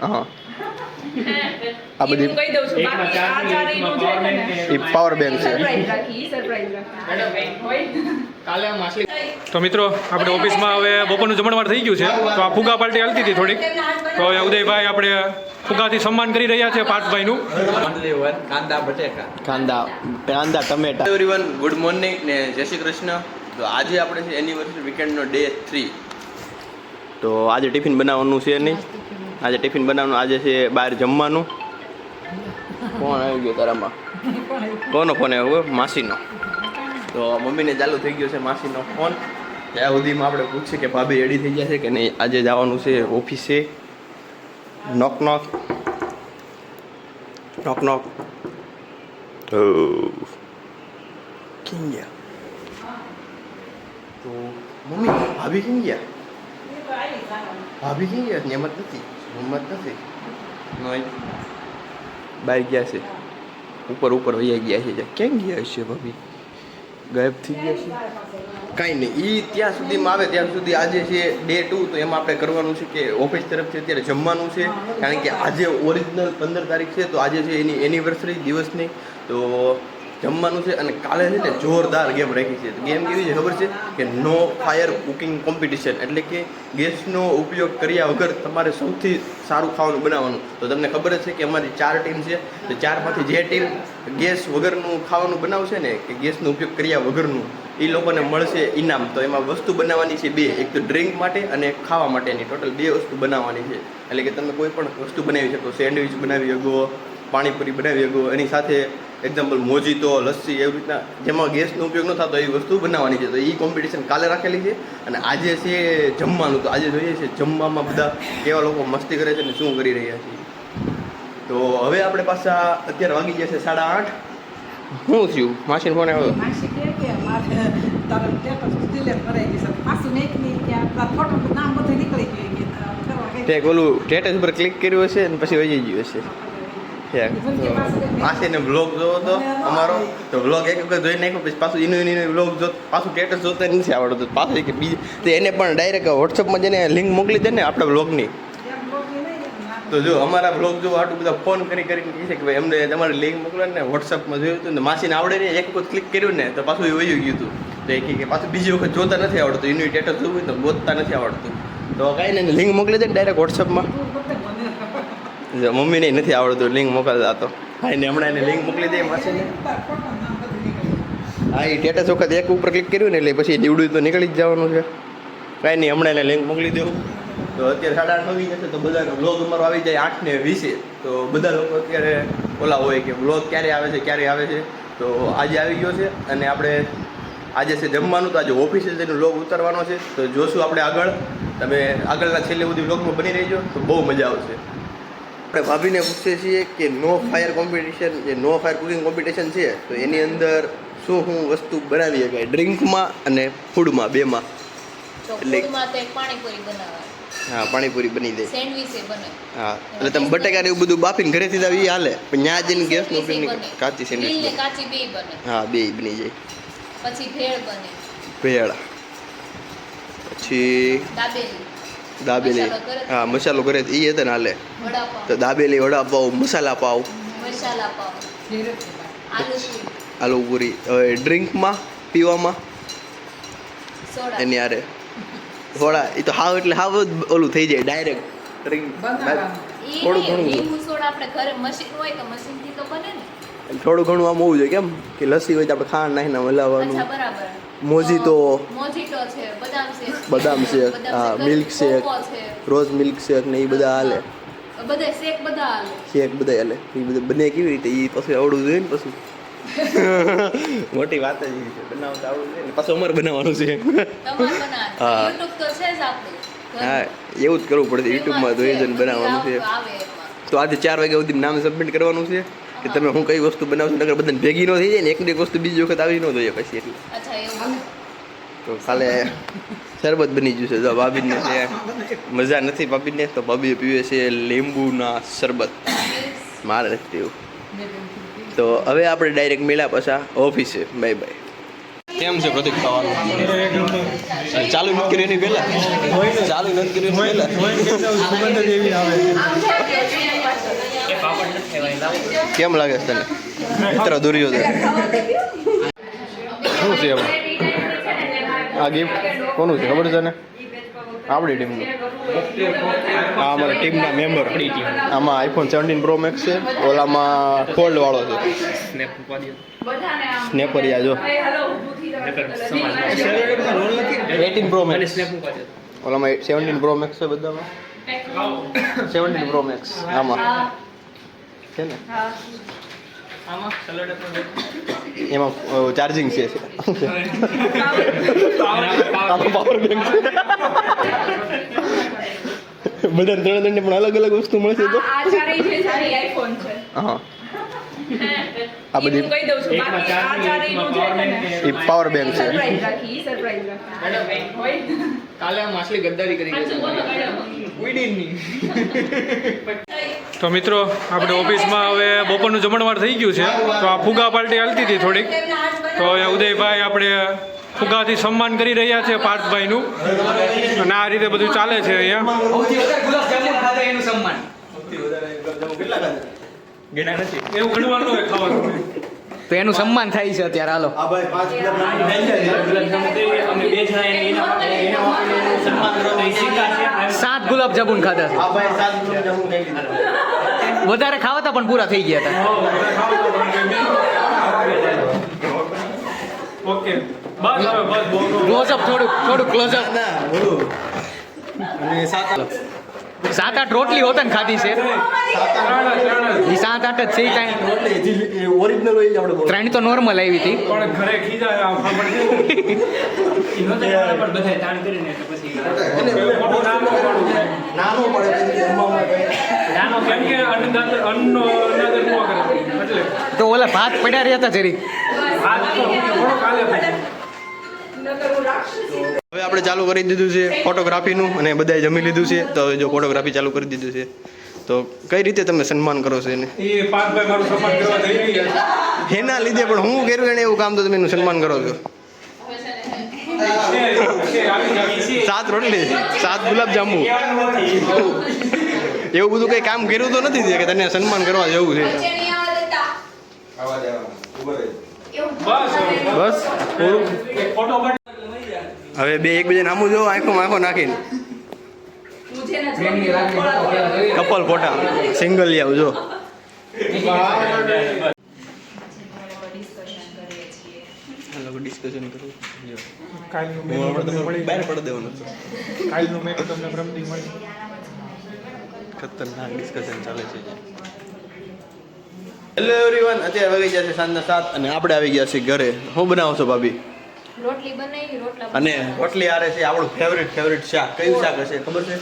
હા આ બધી કહી દઉં છું બાકી આ ચારેયનું જે છે ને એ પાવર બેંક છે સરપ્રાઈઝ રાખી કાલે માછલી તો મિત્રો આપણે ઓફિસમાં હવે બપોરનું જમણવાર થઈ ગયું છે તો આ ફુગા પાર્ટી હાલતી હતી થોડીક તો હવે ઉદયભાઈ આપણે ફુગાથી સન્માન કરી રહ્યા છે પાર્થભાઈનું. કાંદા બટેકા કાંદા ટમેટા. એવરીવન ગુડ મોર્નિંગ ને જય શ્રી કૃષ્ણ. તો આજે આપણે છે એનિવર્સરી વીકેન્ડનો ડે 3. તો આજે ટિફિન બનાવવાનું છે નહીં, આજે ટિફિન બનાવવાનું, આજે છે બહાર જમવાનું. કોણ આવી ગયો તારામાં? કોનો ફોન આવ્યો? માસીનો. તો મમ્મીને ચાલુ થઈ ગયો છે માસીનો ફોન. ત્યાં સુધીમાં આપણે પૂછીએ કે ભાભી રેડી થઈ ગયા છે કે નહીં. આજે જવાનું છે ઓફિસે. નોક નોક નોક નોક. તો કેમ ગયા? તો મમ્મી ભાભી કેમ ગયા? ભાભી કેમ ગયા? હિંમત નથી, હિંમત નથી. બહાર ગયા છે, ઉપર ઉપર વૈયા ગયા છે. કેમ ગયા છે ભાભી? ગાયબ થઈ ગયા છે. કાંઈ નહીં, એ ત્યાં સુધીમાં આવે ત્યાં સુધી આજે છે ડે 2. તો એમાં આપણે કરવાનું છે કે ઓફિસ તરફથી અત્યારે જમવાનું છે, કારણ કે આજે ઓરિજિનલ 15 તારીખ છે. તો આજે છે એની એનિવર્સરી દિવસની. તો જમવાનું છે અને કાલે છે ને જોરદાર ગેમ રાખી છે. ગેમ કેવી છે ખબર છે કે નો ફાયર કુકિંગ કોમ્પિટિશન, એટલે કે ગેસનો ઉપયોગ કર્યા વગર તમારે સૌથી સારું ખાવાનું બનાવવાનું. તો તમને ખબર જ છે કે અમારી 4 ટીમ છે. તો 4માંથી જે ટીમ ગેસ વગરનું ખાવાનું બનાવશે ને, કે ગેસનો ઉપયોગ કર્યા વગરનું, એ લોકોને મળશે ઇનામ. તો એમાં વસ્તુ બનાવવાની છે 2, એક તો ડ્રિંક માટે અને એક ખાવા માટેની. ટોટલ 2 વસ્તુ બનાવવાની છે. એટલે કે તમે કોઈ પણ વસ્તુ બનાવી શકો. સેન્ડવિચ બનાવી શકો, પાણીપુરી બનાવી શકો, એની સાથે એક્ઝામ્પલ મોજીતો, લસ્સી, એવી રીતના જેમાં ગેસનો ઉપયોગ ન થતો એવી વસ્તુ બનાવવાની છે. તો એ કોમ્પિટિશન કાલે રાખેલી છે. અને આજે છે જમવાનું. તો આજે જોઈએ છે જમવામાં બધા કેવા લોકો મસ્તી કરે છે ને શું કરી રહ્યા છે. તો હવે આપણે પાછા અત્યારે વાગી ગયા છે 8:30. શું થયું? માસીનો ફોન આવ્યો? તે ઓલું સ્ટેટસ ઉપર ક્લિક કર્યું હશે અને પછી વહી ગયું હશે. માસીને બ્લોગ જોવો તો અમારો, તો બ્લોગ એક વખત જોઈ નાખ્યો પછી પાછું એનું બ્લોગ જો પાછું સ્ટેટસ જોતા નથી આવડતું. પાછું કે બીજું તો એને પણ ડાયરેક્ટ વોટ્સઅપમાં જઈને લિંક મોકલી દે ને આપણા બ્લોગની. તો જો અમારા બ્લોગ જો આટલું બધા ફોન કરીને કહે છે કે ભાઈ અમને તમારે લિંક મોકલો ને વોટ્સઅપમાં જોયું હતું ને માસીને આવડે ને એક વખત ક્લિક કર્યું ને તો પાછું એ વયું ગયું હતું. તો એ કે પાછું બીજી વખત જોતા નથી આવડતું, એનું સ્ટેટસ જોવું તો ગોતતા નથી આવડતું. તો કાંઈ નહીં, લિંક મોકલી દે ને ડાયરેક્ટ વોટ્સઅપમાં. મમ્મીને નથી આવડતું લિંક મોકલતા. તો હા એને હમણાં એને લિંક મોકલી દે માસીને. હા એ સ્ટેટસ વખત એક ઉપર ક્લિક કર્યું ને એટલે પછી દીવડું તો નીકળી જ જવાનું છે. કાંઈ નહીં, હમણાં એને લિંક મોકલી દેવું. તો અત્યારે 8:30 વાગી જશે તો બધાનો બ્લોગ અમારો આવી જાય 8:20. તો બધા લોકો અત્યારે ઓલા હોય કે બ્લોગ ક્યારે આવે છે ક્યારે આવે છે. તો આજે આવી ગયો છે અને આપણે આજે છે જમવાનું. તો આજે ઓફિસે જઈને બ્લોગ ઉતારવાનો છે. તો જોશું આપણે આગળ. તમે આગળના છેલ્લે બધી બ્લોગમાં બની રહેજો તો બહુ મજા આવશે. આપણે ભાભીને પૂછીએ છીએ કે નો ફાયર કોમ્પિટિશન, જે નો ફાયર કુકિંગ કોમ્પિટિશન છે તો એની અંદર શું વસ્તુ બનાવી શકાય ડ્રિંકમાં અને ફૂડમાં, બેમાં. એટલે પાણીપુરી બનાવવાની. હા પાણીપુરી બની જાય, સેન્ડવિચ બને. હા એટલે તમે બટેકા ને એવું બધું બાફીને ઘરેથી લાવી એ હાલે, પણ ત્યાં જઈને ગેસનો ઉપયોગ નહીં. કાચી સેન્ડવિચ લીલ ને કાચી બેય બને. હા બેય બની જાય. પછી ભેળ બને. ભેળ, પછી દાબેલી. હા મસાલો ઘરે એ હતા ને હાલે. તો દાબેલી, વડાપાવ, મસાલા પાવ, મસાલા પાવ, આલુ પૂરી. હવે ડ્રિંકમાં પીવામાં સોડા, એની હારે થોડા એ તો હાવ એટલે હાવ જ ઓલું થઈ જાય ડાયરેક્ટ ડ્રિંક. થોડું ઘણું લીંબુ સોડા આપણે ઘરે મશીન હોય તો મશીનથી તો બને ને. થોડું ઘણું આમ હોવું જોઈએ, કેમ કે લસ્સી હોય તો આપણે ખાંડ નાખીને હલાવવાનું. અચ્છા બરાબર. મોજીતો છે, બદામ શેક, હા milk shake, rose milk shake ને એ બધા હાલે. બધા શેક બધા હાલે. શેક બધા હાલે. એ બધા બને કેવી રીતે એ પછી આવડવું જોઈએ ને. પછી મોટી વાત જ છે, બનાવતા આવડવું જોઈએ ને. પાછું અમારે બનાવવાનું છે. હા હા એવું જ કરવું પડશે. યુટ્યુબમાં જોઈએ છે બનાવવાનું છે. તો આજે 4 વાગ્યા સુધી નામ સબમિટ કરવાનું છે કે તમે હું કઈ વસ્તુ બનાવશો. નકર બધાને ભેગી ન થઈ જાય ને, એકની એક વસ્તુ બીજી વખત આવી ન જોઈએ પછી. એટલે તો કાલે શરબત બની ગયું છે. જો ભાભીને છે મજા નથી ભાભીને, તો ભાભી પીવે છે લીંબુના શરબત. મારે નથી પીવું. તો હવે આપણે ડાયરેક્ટ મળ્યા પાછા ઓફિસે. Bye bye. કેમ છે પ્રતિક ખાવાનું ચાલુ નથી કર્યું એની પહેલા ચાલુ નથી કર્યું એની પહેલા કેમ લાગે છે તને મિત્ર દુર્યોધન શું છે એમાં આ ગિફ્ટ કોનું છે ખબર છે ને આપણી ટીમનું આ અમારા ટીમના મેમ્બર આમાં આઈફોન 17 પ્રો મેક્સ છે ઓલામાં ફોલ્ડ વાળો છે સ્નેપરિયા જો 18 પ્રો મેક્સ ઓલામાં 17 પ્રો મેક્સ છે બધામાં 17 પ્રો મેક્સ આમાં છે ને એમાં ચાર્જિંગ છે પાવર બેંક છે બધા ત્રણ પણ અલગ અલગ વસ્તુ મળશે તો હા આ બધી એ પાવર બેંક છે કાલે આ માછલી ગદ્દારી કરી તો મિત્રો આપણે ઓફિસમાં હવે બપોરનું જમણવાર થઈ ગયું છે તો આ ફુગા પાર્ટી હાલતી હતી થોડીક તો અહીંયા ઉદયભાઈ આપણે ફુગાથી સન્માન કરી રહ્યા છે પાર્થભાઈનું અને આ રીતે બધું ચાલે છે અહીંયા એનું સન્માન એવું ગણવાનું હોય ખાવાનું તો એનું સન્માન થાય છે અત્યારે હાલો સાત ગુલાબ જામુન ખાધા છે વધારે ખાવાતા પણ પૂરા થઈ ગયા હતા ઓકે બસ હવે બસ બહુ ક્લોઝઅપ થોડું ક્લોઝઅપ સાત આઠ રોટલી હોતા ને ખાધી છે એ 7-8 જ છે કાંઈ ઓરિજિનલ હોય આપણે ત્રણ તો નોર્મલ આવી હતી પણ ઘરે ખીજાય નાનો પડે કેમ કે અન્નનો અનાદર ન કરે એટલે તો ઓલા ભાત પડ્યા રહ્યા હતા જરી આ થોડો કાલે હવે આપણે ચાલુ કરી દીધું છે ફોટોગ્રાફીનું અને બધાએ જમી લીધું છે તો હવે જો ફોટોગ્રાફી ચાલુ કરી દીધું છે તો કઈ રીતે તમે સન્માન કરો છો એને એ પાર્થભાઈ મારું સન્માન કરવા જઈ રહ્યા છે એના લીધે પણ હું કર્યું એને એવું કામ તો તમે એનું સન્માન કરો છો 7 રોટલી 7 ગુલાબ જાંબુ એવું બધું કઈ કામ કર્યું તો નથી કે તને સન્માન કરવા જવું છે બસ પૂરું હવે બે એકબીજાને આમું જો આંખો નાખીને કપલ ફોટા સિંગલ આવ જો ડિસ્કશન કરું બહાર પડી દેવાનું કાલનું મેં તમને ભ્રમદી મળી ખતરનાક ડિસ્કશન ચાલે છે હેલો એવરીવન અત્યારે વાગી ગયા છે સાંજના 7 અને આપણે આવી ગયા છીએ ઘરે શું બનાવો છો ભાભી રોટલી બનાવી રોટલા અને રોટલી આરે છે આપણું ફેવરિટ શાક કયું શાક હશે ખબર છે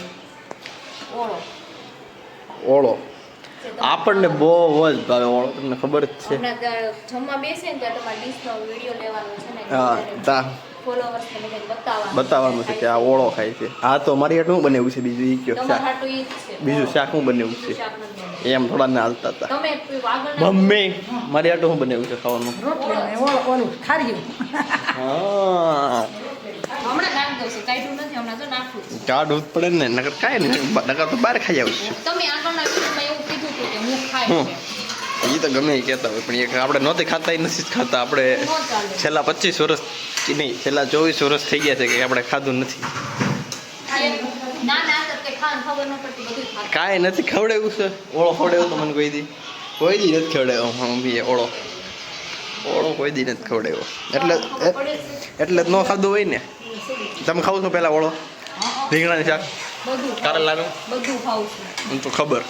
ઓળો ઓળો આપણને બહુ જ ભાવે ઓળો તમને ખબર જ છે હમણાં ત્યાં જમવા બેસે ને ત્યાં તમારે ડીશનો વિડીયો લેવાનો છે ને હા તા ફોલોવર્સ ને બધાને બતાવવાનું છે કે આ ઓળો ખાય છે હા તો મારી હાટું શું બનાવ્યું છે બીજું ઈ કયો તમારા શાક હાટુ ઈ જ છે બીજું શાક શું બનાવ્યું છે શાક નથી બનાવ્યું. એમ થોડા ને હાલતા હતા તમે આગળ મમ્મી મારી હાટું શું બનાવ્યું છે ખાવાનું હા હમણાં નાખ દઉં છું કાઢ્યું નથી હમણાં તો નાખું છું. કાઢવું જ પડે ને નકર કાંઈ નહીં નકર તો બહાર ખાઈ આવું છું તમે આગળના વિડીયોમાં એવું કીધું હતું કે હું ખાઈ એ તો ગમે એ કહેતા હોય પણ એ આપણે નહોતી ખાતા એ નથી જ ખાતા આપણે ન ચાલે છેલ્લા 25 વર્ષ નહીં છેલ્લા 24 વર્ષ થઈ ગયા છે કે આપણે ખાધું નથી ના ના તો કે ખાન ખબર ન પડતી બધું ખાતું. કાંઈ નથી ખવડાવ્યું છે ઓળો ખવડાવ્યો તો મને કોઈ દી નથી ખવડાવ્યો હું બી ઓળો કોઈ દી નથી ખવડાવ્યો એટલે જ ન ખાધું હોય ને તમે ખાવ છો પહેલાં ઓળો રીંગણાની શાક બધું કારેલાનું બધું ખાવું છું મને તો ખબર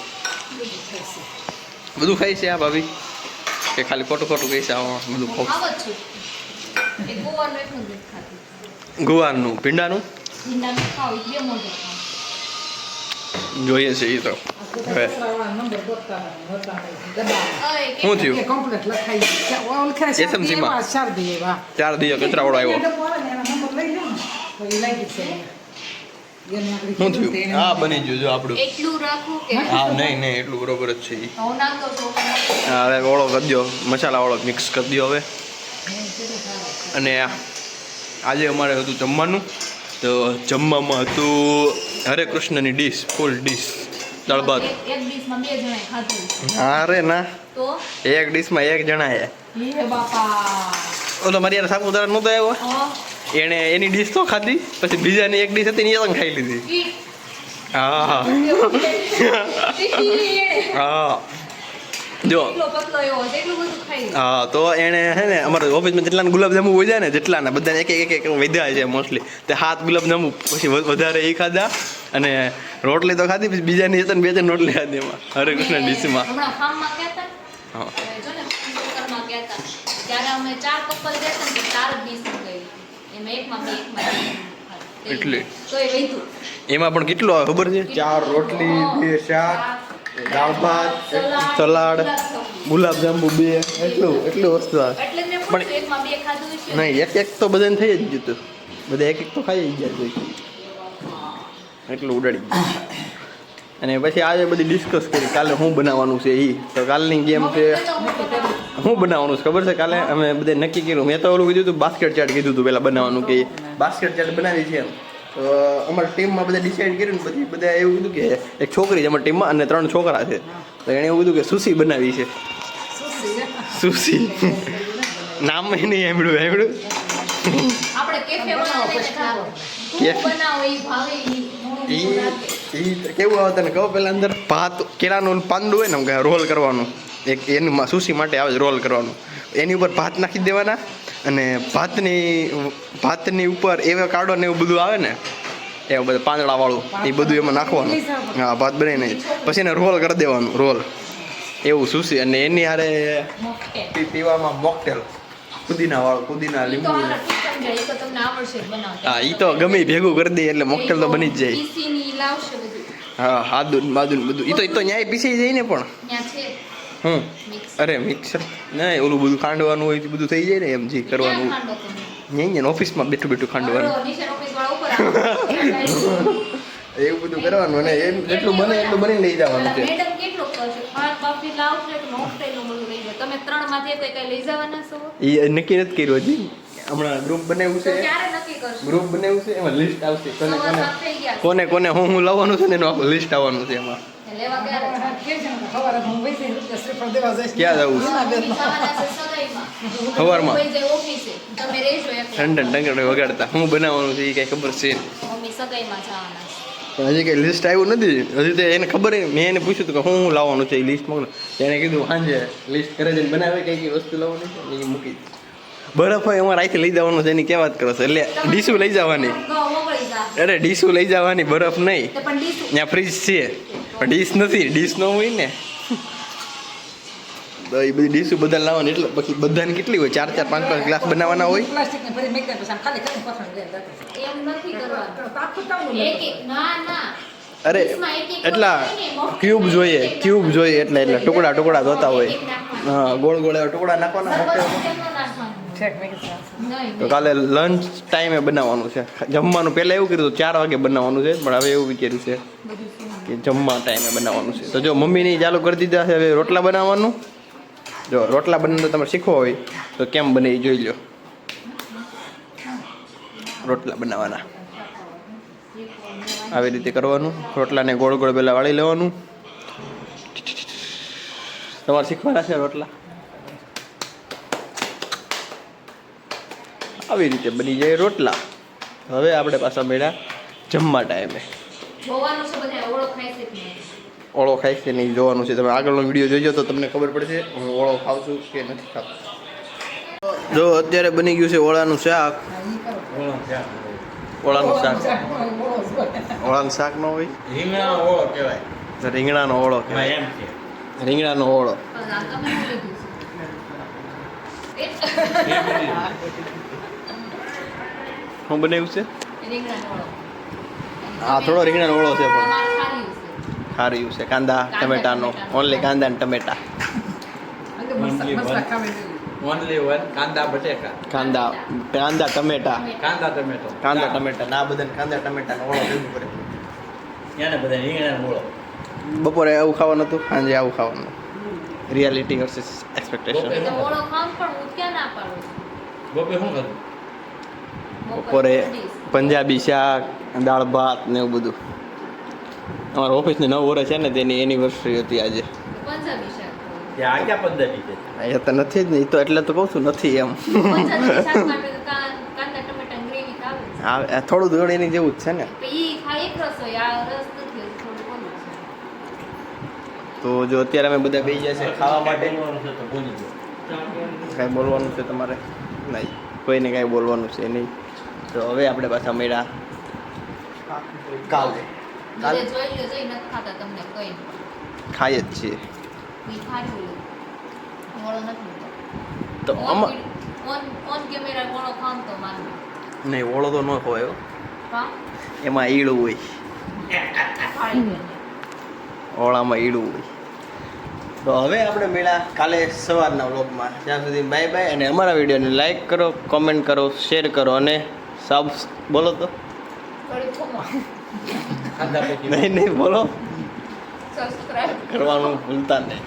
બધું ખાઈ છે આ ભાભી કે ખાલી ખોટું કહી છે આ બધું ખાવ ખાવ જ છું એ ગોવાનું એટલું જ નથી ખાતું ગુવારનું ભીંડાનું ભીંડાનું ખાવ એ બે મોઢે ખાવ જોઈએ છે એ તો હવે શું થયું SMC માં 4 દિવસ કચરાવાળો આવ્યો શું થયું હા બની ગયું જો આપણું એટલું રાખવું કે હા નહીં એટલું બરોબર જ છે ઈ. હું નાખતો છું હા, હવે ઓળો કરી દો મસાલા વાળો મિક્સ કરી દો હવે અને આજે અમારે હતું જમવાનું. તો જમવામાં હતું હરે કૃષ્ણની ડીશ, ફૂલ ડીશ, દાળ ભાત. એક ડીશમાં 2 જણાએ ખાધું. અરે ના, તો એક ડીશમાં 1 જણાએ. હે બાપા. ઓલો મારી યાર સાપુતારા નહોતો આવ્યો, એણે એની ડીશ તો ખાધી, પછી બીજાની એક ડીશ હતી ને એ પણ ખાઈ લીધી. હા હા જો હા, તો એણે હે ને અમારે ઓફિસમાં જેટલા ગુલાબજાંબુ હોય જાય ને જેટલાના બધાને એક એક વધ્યા છે મોસ્ટલી, તે 7 ગુલાબજાંબુ પછી વધારે એ ખાધા, અને રોટલી તો ખાધી, પછી બીજાની હતા ને 2-3 રોટલી ખાધી એમાં હરે કૃષ્ણ ડીશમાં. હમણાં ફાર્મમાં ગયા હતા હા જો ને ફાર્મમાં ગયા હતા ત્યારે અમે 4 કપલ ગયા હતા ને 4 ડીશ મંગાવી, એમાં એકમાં એટલે તો એ વૈધું એમાં પણ કેટલું આવે ખબર છે? 4 રોટલી, 2 શાક, દાળ ભાત, સલાડ, ગુલાબજાંબુ 2, એટલું વસ્તુ આવે. એટલે જ મેં પણ પૂછ્યું એકમાં 2 ખાધું છે. નહીં, એક તો બધાને થઈ જ ગયું હતું, બધા એક તો ખાઈ જ ગયા જોઈ, એટલું ઉડાડી ગયું. અને પછી આજે બધી ડિસ્કસ કરી કાલે શું બનાવવાનું છે એ. તો કાલની ગેમ છે શું બનાવવાનું છે ખબર છે? કાલે અમે બધે નક્કી કર્યું, મેં તો ઓલું કીધું હતું બાસ્કેટ ચાટ કીધું હતું પહેલાં બનાવવાનું, કે બાસ્કેટ ચાટ બનાવી છે એમ. તો અમારા ટીમમાં બધા ડિસાઈડ કર્યું ને પછી બધા એવું કીધું કે એક છોકરી છે અમારી ટીમમાં અને 3 છોકરા છે, તો એણે એવું કીધું કે સુશી બનાવી છે. સુશી નામ નહીં સાંભળ્યું. આપણે કેફે બનાવીને ખાવ. કેફે? હું બનાવો ઈ ભાવે ઈ મોણું રાખે. એ કેવું આવે તને કહો, પેલા અંદર ભાત કેળાનું પાંદડું હોય ને આમ રોલ કરવાનું, એક એનું સુશી માટે આવે રોલ કરવાનું, એની ઉપર ભાત નાખી દેવાના, અને ભાતની ઉપર એવા કાઢો ને એવું બધું આવે ને, એવું બધું પાંદડાવાળું એ બધું એમાં નાખવાનું. હા, ભાત બનાવીને પછી એને રોલ કરી દેવાનું, રોલ એવું સુશી. અને એની હારે પીવામાં મોકટેલ, પુદીના લીંબુ. તો હાલો ઠીક સમજાય, ઈ તો તમને આવડશે જ બનાવતા. હા, એ તો ગમે ઈ ભેગું કરી દે એટલે મોકટેલ તો બની જ જાય. પીસીને ઈ લાવશે બધું. હા, હાદુન બાદુન બધું એ તો ન્યાય પીસાઈ જાય ને. પણ ત્યાં છે મિક્સ. અરે મિક્સર નહીં, ઓલું બધું ખાંડવાનું હોય બધું થઈ જાય ને એમ જે કરવાનું. ખાંડો તમે. નહીં ઓફિસમાં બેઠું ખાંડવાનું હાલો, નીચે ઓફિસ વાળા ઉપર આવો. એવું બધું કરવાનું, અને એમ જેટલું બને એટલું બની લઈ જવાનું છે. મેડમ કેટલું કરશે? ભાત બાફી લાવશે કે મોકટેલનું બધું લઈ જાય? તમે 3 માંથી કઈ લઈ જવાના છો? એ નક્કી નથી કર્યું હજી. હમણાં ગ્રુપ બનાવ્યું તો છે, ક્યારે નક્કી કરશો? ગ્રુપ બનાવ્યું છે, એમાં લિસ્ટ આવશે કોને સવા કોને 7 થઈ ગયા છે. કોને હું લાવવાનું છે ને એનું આખું લિસ્ટ આવવાનું છે એમાં. લેવા ક્યારે? ક્યાં જવું છે? મમ્મી જવાના છે સગાઈમાં. સવારમાં? કોઈ જાય ઓફિસે. તમે રહેજો એકલા. ટંડન ટંગડ વગાડતા શું બનાવવાનું છે એ કઈ ખબર છે મમ્મી સગાઈમાં જવાના છે. પણ હજી કઈ લિસ્ટ આવ્યું નથી. હજી તો એને ખબર મેં એને પૂછ્યું હતું કે હું લાવવાનું છે એ લિસ્ટ મોકલો. એને કીધું સાંજે લિસ્ટ કરે છે બનાવે કઈ વસ્તુ લાવવાની છે એ મૂકી. બરફ હોય અમારે અહીંથી લઈ જવાનું છે એની કેમ વાત કરો છો? એટલે ડીશું લઈ જવાની. મોકળી જા. અરે ડીશું લઈ જવાની, બરફ નહીં. તો પણ ડીશું. ત્યાં ફ્રીજ છે પણ ડીશ નથી, ડીશ ન હોય ને. તો એ બધી ડીશું બધા લાવવાની, એટલે પછી બધાને કેટલી હોય? 4-4, 5-5 ગ્લાસ બનાવવાના હોય. એમ નથી કરવાનું. એક ના. અરે ડીશમાં એક એટલા વસ્તુ નહીં, મોકળી ક્યુબ જોઈએ, એક ક્યુબ જોઈએ એટલે ટુકડા જોતા હોય. એક નાખવાનું. હા, ગોળ ગોળ એવા ટુકડા નાખવાના. સરબત કેમ ન નાખવાનું? નહીં, તો કાલે લંચ ટાઈમે બનાવવાનું છે. જમવાનું પહેલાં એવું કીધું 4 વાગે બનાવવાનું છે, પણ હવે એવું વિચાર્યું છે કે જમવા ટાઈમે બનાવવાનું છે. તો જો મમ્મીની ચાલુ કરી દીધા છે હવે રોટલા બનાવવાનું. જો રોટલા બનાવવાનું તમારે શીખવો હોય તો કેમ બને એ જોઈ લો. રોટલા બનાવવાના આવી રીતે કરવાનું. રોટલાને ગોળ ગોળ પહેલાં વાળી લેવાનું. તમારે શીખવાના છે રોટલા. આવી રીતે બની જાય રોટલા. હવે આપણે પાછા મળ્યા જમવા ટાઈમે. જોવાનું છે બધા ઓળો ખાય છે કે નહીં. ઓળો ખાય છે નહીં જોવાનું છે. તમે આગળનો વિડીયો જોઈજો તો તમને ખબર પડશે હું ઓળો ખાઉં છું કે નથી ખાતો. જો અત્યારે બની ગયું છે ઓળાનું શાક. ઓળાનું શાક ન હોય, રીંગણાનો ઓળો કહેવાય. તો રીંગણાનો ઓળો કહેવાય. એમ છે. રીંગણાનો ઓળો. પણ આ તમે શું લીધું છે? શું બનાવ્યું છે? રીંગણાનો ઓળો. હા, થોડો રીંગણાનો ઓળો છે પણ તમારે ખારી છે. ખાર્યું છે. કાંદા ટમેટાનો, ઓનલી કાંદા અને ટમેટા. Only one કાંદા બટેકા. કાંદા ટમેટા, કાંદા ટમેટો. કાંદા ટમેટા ના બધાને કાંદા ટમેટાનો ઓળો ભેગું કરે. એને બધા રીંગણાનો ઓળો. બપોરે આવું ખાવાનું હતું, સાંજે આવું ખાવાનું. Reality versus expectation. એ તો ઓળો ખાવ પણ હું ક્યાં ના પાડું છું. બપોરે શું ખાધું? બપોરે પંજાબી શાક દાળ ભાત ને એવું બધું. અમારા ઓફિસની 9 વર્ષ છે ને તેની એનિવર્સરી હતી આજે. પંજાબી શાક ત્યાં આ ક્યાં પદ્ધતિ છે એ તો નથી જ ને, એ તો એટલે તો કહું છું નથી એમ. પંજાબી શાક માટે તો કાંદા ટમેટા ગ્રેવી આવે છે. આ થોડું થોડું એની જેવું જ છે ને. તો ઈ ખાય એક રસ હોય, આ રસ નથી, થોડું ઓલું છે. તો જો અત્યારે અમે બધા બેસી ગયા છે ખાવા માટે. બોલવાનું છે તો બોલી દો કાંઈ બોલવાનું છે તમારે? નહીં, કોઈને કાંઈ બોલવાનું છે નહીં. તો હવે આપણે પાછા મળ્યા કાલે. બધે જોઈ લ્યો, જોઈ નથી ખાતા તમને કઈ ખાઈએ જ છીએ. ઈ ખાધું મોળો નથી તો આમાં ઓન કેમેરા મોળો ખામ તો માનું નહીં, ઓળો તો ન ખવાય હો. કા એમાં ઈડું હોય, ખાઈ ગયો ઓળામાં ઈડું હોય. તો હવે આપણે મળ્યા કાલે સવારના વ્લોગમાં. ત્યાં સુધી બાય બાય. અને અમારા વિડીયોને લાઈક કરો, કોમેન્ટ કરો, શેર કરો અને બોલો તો થોડી ખમો ખાધા પછી નહીં બોલો સબસ્ક્રાઇબ કરવાનું ભૂલતા નહીં.